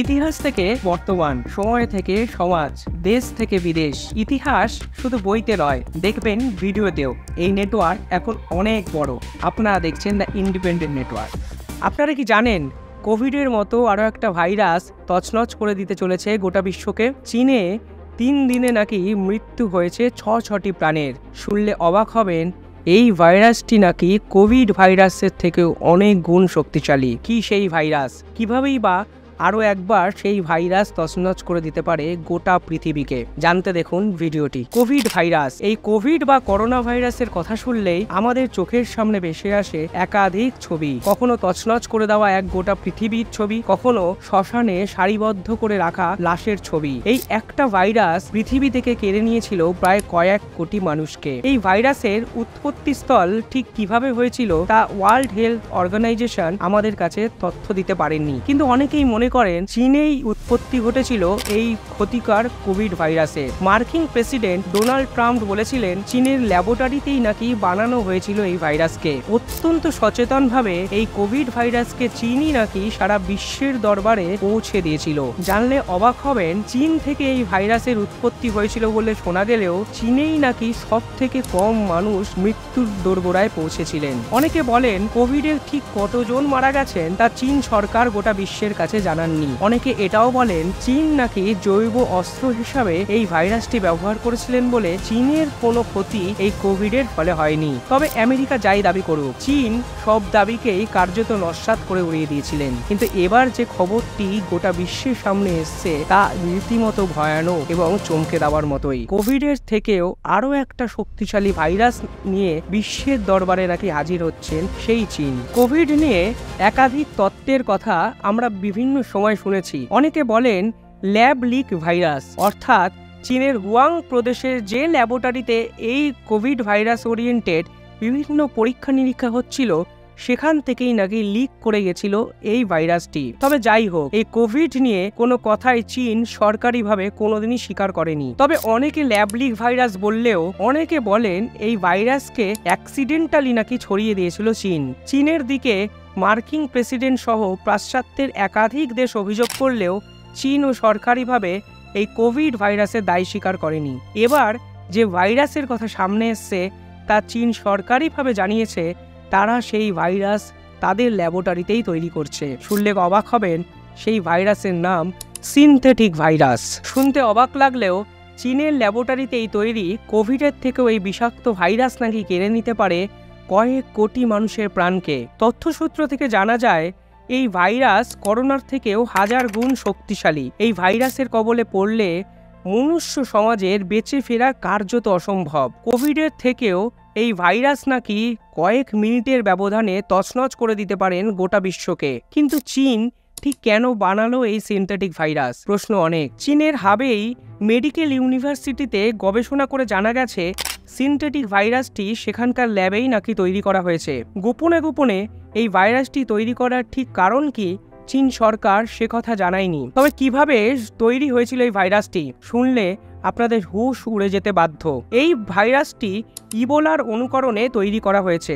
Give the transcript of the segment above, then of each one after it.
ইতিহাস থেকে বর্তমান, সময় থেকে সমাজ, দেশ থেকে বিদেশ, ইতিহাস শুধু বইতে নয়, দেখবেন ভিডিওতেও। এই নেটওয়ার্ক এখন অনেক বড়। আপনারা দেখছেন দ্য ইন্ডিপেন্ডেন্ট নেটওয়ার্ক। আপনারা কি জানেন কোভিডের মতো আরও একটা ভাইরাস তছনছ করে দিতে চলেছে গোটা বিশ্বকে? চীনে 3 দিনে নাকি মৃত্যু হয়েছে 6টি প্রাণের। শুনলে অবাক হবেন, এই ভাইরাসটি নাকি কোভিড ভাইরাসের থেকেও অনেক গুণ শক্তিশালী। কি সেই ভাইরাস? কিভাবেই বা আরও একবার সেই ভাইরাস তছনছ করে দিতে পারে গোটা পৃথিবীকে? জানতে দেখুন ভিডিওটি। Covid virus. এই কোভিড বা করোনা ভাইরাসের কথা শুনলেই আমাদের চোখের সামনে ভেসে আসে একাধিক ছবি। কখনো তছনছ করে দেওয়া এক গোটা পৃথিবীর ছবি, কখনো শ্মশানে সারিবদ্ধ করে রাখা লাশের ছবি। এই একটা ভাইরাস পৃথিবী থেকে কেড়ে নিয়েছিল প্রায় কয়েক কোটি মানুষকে। এই ভাইরাসের উৎপত্তিস্থল ঠিক কিভাবে হয়েছিল তা ওয়ার্ল্ড হেলথ অর্গানাইজেশন আমাদের কাছে তথ্য দিতে পারেননি, কিন্তু অনেকেই মনে করেন চীনেই উৎপত্তি ঘটেছিল এই ক্ষতিকর কোভিড ভাইরাসের। মার্কিন প্রেসিডেন্ট ডোনাল্ড ট্রাম্প বলেছিলেন চীনের ল্যাবরেটরিতেই নাকি বানানো হয়েছিল এই ভাইরাসকে। অত্যন্ত সচেতনভাবে এই কোভিড ভাইরাসকে চীনই নাকি সারা বিশ্বের দরবারে পৌঁছে দিয়েছিল। জানলে অবাক হবেন, চীন থেকে এই ভাইরাসের উৎপত্তি হয়েছিল বলে শোনা গেলেও চীনেই নাকি সব থেকে কম মানুষ মৃত্যুর দোরগোড়ায় পৌঁছেছিলেন। অনেকে বলেন কোভিডের ঠিক কতজন মারা গেছেন তা চীন সরকার গোটা বিশ্বের কাছে জানাননি। অনেকে এটাও বলেন চীন নাকি জৈব অস্ত্র হিসাবে এই ভাইরাসটি ব্যবহার করেছিলেন বলে চীনের কোনো ক্ষতি এই কোভিডের ফলে হয়নি। তবে আমেরিকা যাই দাবি করুক, চীন সব দাবিকেই কার্যত নস্যাৎ করে উড়িয়ে দিয়েছিলেন। কিন্তু এবার যে খবরটি গোটা বিশ্বের সামনে এসছে তা রীতিমতো ভয়ানক এবং চমকে দেওয়ার মতোই। কোভিডের থেকেও আরো একটা শক্তিশালী ভাইরাস নিয়ে বিশ্বের দরবারে নাকি হাজির হচ্ছেন সেই চীন। কোভিড নিয়ে একাধিক তত্ত্বের কথা আমরা বিভিন্ন সময় শুনেছি। অনেকে বলেন ল্যাব লিক ভাইরাস, অর্থাৎ চীনের হুয়াং প্রদেশের যে ল্যাবরেটরিতে এই কোভিড ভাইরাস ওরিয়েন্টেড বিভিন্ন পরীক্ষা নিরীক্ষা হচ্ছিল সেখান থেকেই নাকি লিক করে গেছিল এই ভাইরাসটি। তবে যাই হোক, এই কোভিড নিয়ে কোনো কথাই চীন সরকারিভাবে কোনোদিনই স্বীকার করেনি। তবে অনেকে ল্যাব লিক ভাইরাস বললেও অনেকে বলেন এই ভাইরাসকে অ্যাক্সিডেন্টালি নাকি ছড়িয়ে দিয়েছিল চীন। চীনের দিকে মার্কিন প্রেসিডেন্ট সহ পাশ্চাত্যের একাধিক দেশ অভিযোগ করলেও চীনও সরকারিভাবে এই কোভিড ভাইরাসের দায় স্বীকার করেনি। এবার যে ভাইরাসের কথা সামনে এসছে তা চীন সরকারিভাবে জানিয়েছে তারা সেই ভাইরাস তাদের ল্যাবরেটরিতেই তৈরি করছে। শুনলে অবাক হবেন, সেই ভাইরাসের নাম সিনথেটিক ভাইরাস। শুনতে অবাক লাগলেও চীনের ল্যাবরেটরিতেই তৈরি কোভিডের থেকেও এই বিষাক্ত ভাইরাস নাকি কেড়ে নিতে পারে কয়েক কোটি মানুষের প্রাণকে। তথ্যসূত্র থেকে জানা যায় এই ভাইরাস করোনার থেকেও 1000 গুণ শক্তিশালী। এই ভাইরাসের কবলে পড়লে মনুষ্য সমাজের বেঁচে ফেরা কার্যত অসম্ভব। কোভিডের থেকেও এই ভাইরাস নাকি কয়েক মিনিটের ব্যবধানে তছনছ করে দিতে পারেন গোটা বিশ্বকে। কিন্তু চীন ঠিক কেন বানালো এই সিনথেটিক ভাইরাস? প্রশ্ন অনেক। চীনের হাবেই মেডিকেল ইউনিভার্সিটিতে গবেষণা করে জানা গেছে সিনথেটিক ভাইরাসটি সেখানকার ল্যাবেই নাকি তৈরি করা হয়েছে। গোপনে গোপনে এই ভাইরাসটি তৈরি করার ঠিক কারণ কি চীন সরকার সে কথা জানায়নি। তবে কিভাবে তৈরি হয়েছিল এই ভাইরাসটি শুনলে আপনাদের হুঁশ উড়ে যেতে বাধ্য। এই ভাইরাসটি ইবোলার অনুকরণে তৈরি করা হয়েছে।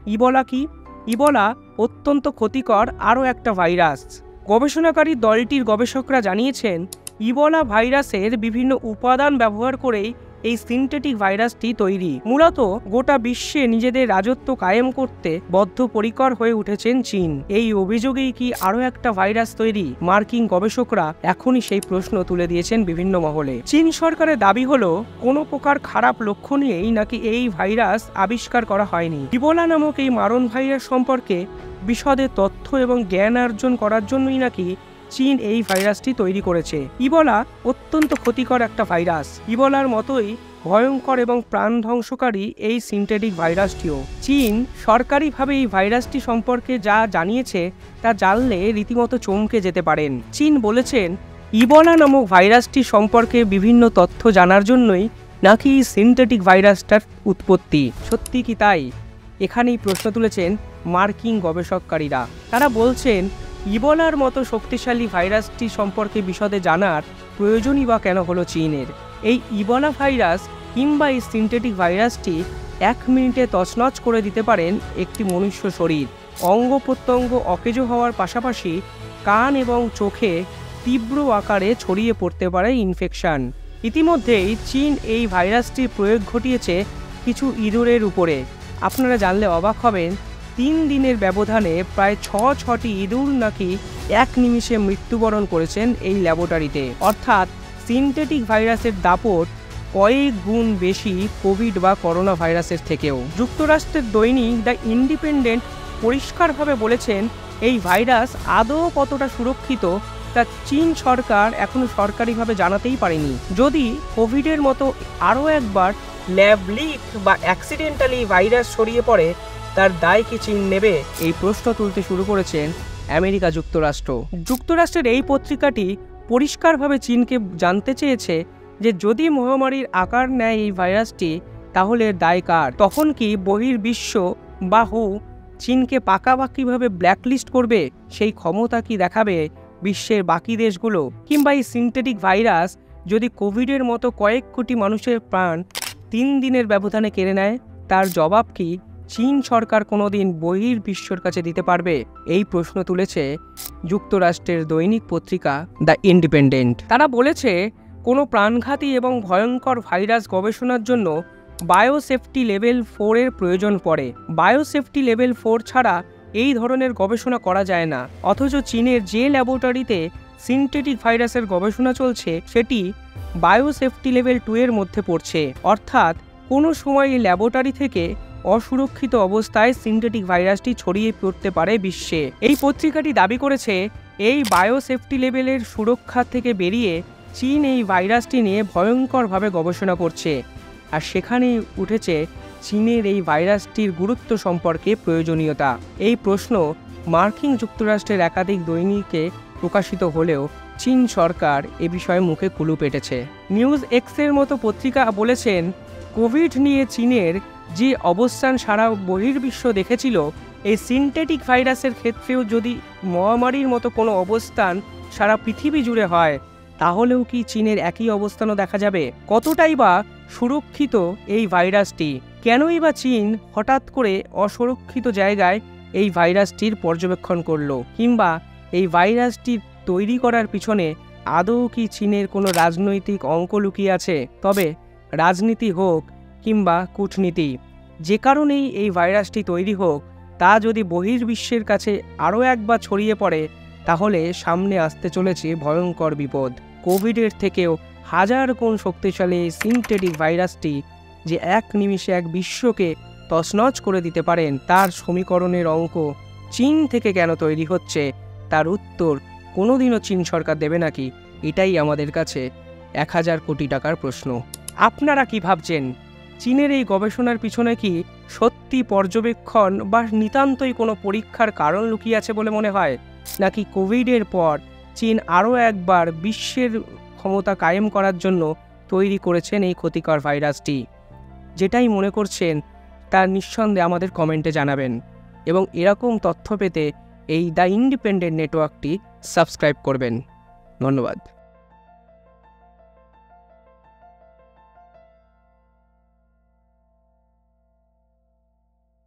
ইবোলা কি? ইবোলা অত্যন্ত ক্ষতিকর আরও একটা ভাইরাস। গবেষণাকারী দলটির গবেষকরা জানিয়েছেন ইবোলা ভাইরাসের বিভিন্ন উপাদান ব্যবহার করেই এই সিনথেটিক ভাইরাসটি তৈরি। মূলত গোটা বিশ্বে নিজেদের রাজত্ব কায়েম করতে বদ্ধপরিকর হয়ে উঠেছেন চীন। এই অভিযোগেই কি আরো একটা ভাইরাস তৈরি? মার্কিন গবেষকরা এখনই সেই প্রশ্ন তুলে দিয়েছেন বিভিন্ন মহলে। চীন সরকারের দাবি হলো কোনো প্রকার খারাপ লক্ষ্য নিয়েই নাকি এই ভাইরাস আবিষ্কার করা হয়নি। ইবোলা নামক এই মারণ ভাইরাস সম্পর্কে বিশদে তথ্য এবং জ্ঞান অর্জন করার জন্যই নাকি চীন এই ভাইরাসটি তৈরি করেছে। ইবোলা অত্যন্ত ক্ষতিকর একটা ভাইরাস। ইবোলার মতোই ভয়ঙ্কর এবং প্রাণ ধ্বংসকারী এই সিনথেটিক ভাইরাসটিও। চীন সরকারিভাবে এই ভাইরাসটি সম্পর্কে যা জানিয়েছে তা জানলে রীতিমতো চমকে যেতে পারেন। চীন বলেছেন ইবোলা নামক ভাইরাসটি সম্পর্কে বিভিন্ন তথ্য জানার জন্যই নাকি সিনথেটিক ভাইরাসটার উৎপত্তি। সত্যি কি তাই? এখানেই প্রশ্ন তুলেছেন মার্কিন গবেষককারীরা। তারা বলছেন ইবোলার মতো শক্তিশালী ভাইরাসটি সম্পর্কে বিশদে জানার প্রয়োজনই বা কেন হলো চীনের? এই ইবোলা ভাইরাস কিংবা এই সিনথেটিক ভাইরাসটি 1 মিনিটে তছনছ করে দিতে পারেন একটি মনুষ্য শরীর। অঙ্গ প্রত্যঙ্গ অকেজো হওয়ার পাশাপাশি কান এবং চোখে তীব্র আকারে ছড়িয়ে পড়তে পারে ইনফেকশন। ইতিমধ্যেই চীন এই ভাইরাসটির প্রয়োগ ঘটিয়েছে কিছু ইঁদুরের উপরে। আপনারা জানলে অবাক হবেন, 3 দিনের ব্যবধানে প্রায় 6টি ইঁদুর নাকি এক নিমিষে মৃত্যুবরণ করেছেন এই ল্যাবরেটরিতে। অর্থাৎ সিনথেটিক ভাইরাসের দাপট কয়েক গুণ বেশি কোভিড বা করোনা ভাইরাসের থেকেও। যুক্তরাষ্ট্রের দৈনিক দ্য ইন্ডিপেন্ডেন্ট পরিষ্কারভাবে বলেছেন, এই ভাইরাস আদৌ কতটা সুরক্ষিত তা চীন সরকার এখনও সরকারিভাবে জানাতেই পারেনি। যদি কোভিডের মতো আরও একবার ল্যাব লিক বা অ্যাক্সিডেন্টালি ভাইরাস ছড়িয়ে পড়ে, তার দায় কি চীন নেবে? এই প্রশ্ন তুলতে শুরু করেছেন আমেরিকা যুক্তরাষ্ট্র। যুক্তরাষ্ট্রের এই পত্রিকাটি পরিষ্কারভাবে চীনকে জানতে চেয়েছে যে যদি মহামারীর আকার নেয় এই ভাইরাসটি, তাহলে দায় কার? তখন কি বহির্বিশ্ব বা চীনকে পাকাপাকিভাবে ব্ল্যাকলিস্ট করবে? সেই ক্ষমতা কি দেখাবে বিশ্বের বাকি দেশগুলো? কিংবা এই সিনথেটিক ভাইরাস যদি কোভিডের মতো কয়েক কোটি মানুষের প্রাণ 3 দিনের ব্যবধানে কেড়ে নেয়, তার জবাব কি চীন সরকার কোনোদিন বহির্বিশ্বর কাছে দিতে পারবে? এই প্রশ্ন তুলেছে যুক্তরাষ্ট্রের দৈনিক পত্রিকা দ্য ইন্ডিপেন্ডেন্ট। তারা বলেছে, কোনো প্রাণঘাতী এবং ভয়ঙ্কর ভাইরাস গবেষণার জন্য বায়োসেফটি লেভেল 4 এর প্রয়োজন পড়ে। বায়োসেফটি লেভেল 4 ছাড়া এই ধরনের গবেষণা করা যায় না। অথচ চীনের যে ল্যাবরেটরিতে সিনথেটিক ভাইরাসের গবেষণা চলছে, সেটি বায়োসেফটি লেভেল 2 এর মধ্যে পড়ছে। অর্থাৎ কোনো সময় এই ল্যাবরেটরি থেকে অসুরক্ষিত অবস্থায় সিনথেটিক ভাইরাসটি ছড়িয়ে পড়তে পারে বিশ্বে। এই পত্রিকাটি দাবি করেছে, এই বায়োসেফটি লেভেলের সুরক্ষা থেকে বেরিয়ে চীন এই ভাইরাসটি নিয়ে ভয়ঙ্করভাবে গবেষণা করছে। আর সেখানেই উঠেছে চীনের এই ভাইরাসটির গুরুত্ব সম্পর্কে প্রয়োজনীয়তা। এই প্রশ্ন মার্কিন যুক্তরাষ্ট্রের একাধিক দৈনিকে প্রকাশিত হলেও চীন সরকার এ বিষয়ে মুখে কুলু পেটেছে। নিউজ এক্সের মতো পত্রিকা বলেছেন, কোভিড নিয়ে চীনের যে অবস্থান সারা বহির্বিশ্ব দেখেছিল, এই সিনথেটিক ভাইরাসের ক্ষেত্রেও যদি মহামারীর মতো কোনো অবস্থান সারা পৃথিবী জুড়ে হয়, তাহলেও কি চীনের একই অবস্থানও দেখা যাবে? কতটাই বা সুরক্ষিত এই ভাইরাসটি? কেনই বা চীন হঠাৎ করে অসুরক্ষিত জায়গায় এই ভাইরাসটির পর্যবেক্ষণ করলো? কিংবা এই ভাইরাসটি তৈরি করার পিছনে আদৌ কি চীনের কোনো রাজনৈতিক অঙ্ক লুকিয়ে আছে? তবে রাজনীতি হোক কিংবা কূটনীতি, যে কারণেই এই ভাইরাসটি তৈরি হোক, তা যদি বহির্বিশ্বের কাছে আরও একবার ছড়িয়ে পড়ে, তাহলে সামনে আসতে চলেছে ভয়ঙ্কর বিপদ। কোভিডের থেকেও হাজার গুণ শক্তিশালী সিনথেটিক ভাইরাসটি যে এক নিমিষে এক বিশ্বকে তছনছ করে দিতে পারেন, তার সমীকরণের অঙ্ক চীন থেকে কেন তৈরি হচ্ছে, তার উত্তর কোনোদিনও চীন সরকার দেবে নাকি? এটাই আমাদের কাছে 1000 কোটি টাকার প্রশ্ন। আপনারা কি ভাবছেন? চীনের এই গবেষণার পিছনে কি সত্যি পর্যবেক্ষণ বা নিতান্তই কোনো পরীক্ষার কারণ লুকিয়ে আছে বলে মনে হয়? নাকি কোভিডের পর চীন আরও একবার বিশ্বের ক্ষমতা কায়েম করার জন্য তৈরি করেছেন এই ক্ষতিকর ভাইরাসটি? যেটাই মনে করছেন তা নিঃসন্দেহে আমাদের কমেন্টে জানাবেন, এবং এরকম তথ্য পেতে এই দ্য ইন্ডিপেন্ডেন্ট নেটওয়ার্কটি সাবস্ক্রাইব করবেন। ধন্যবাদ।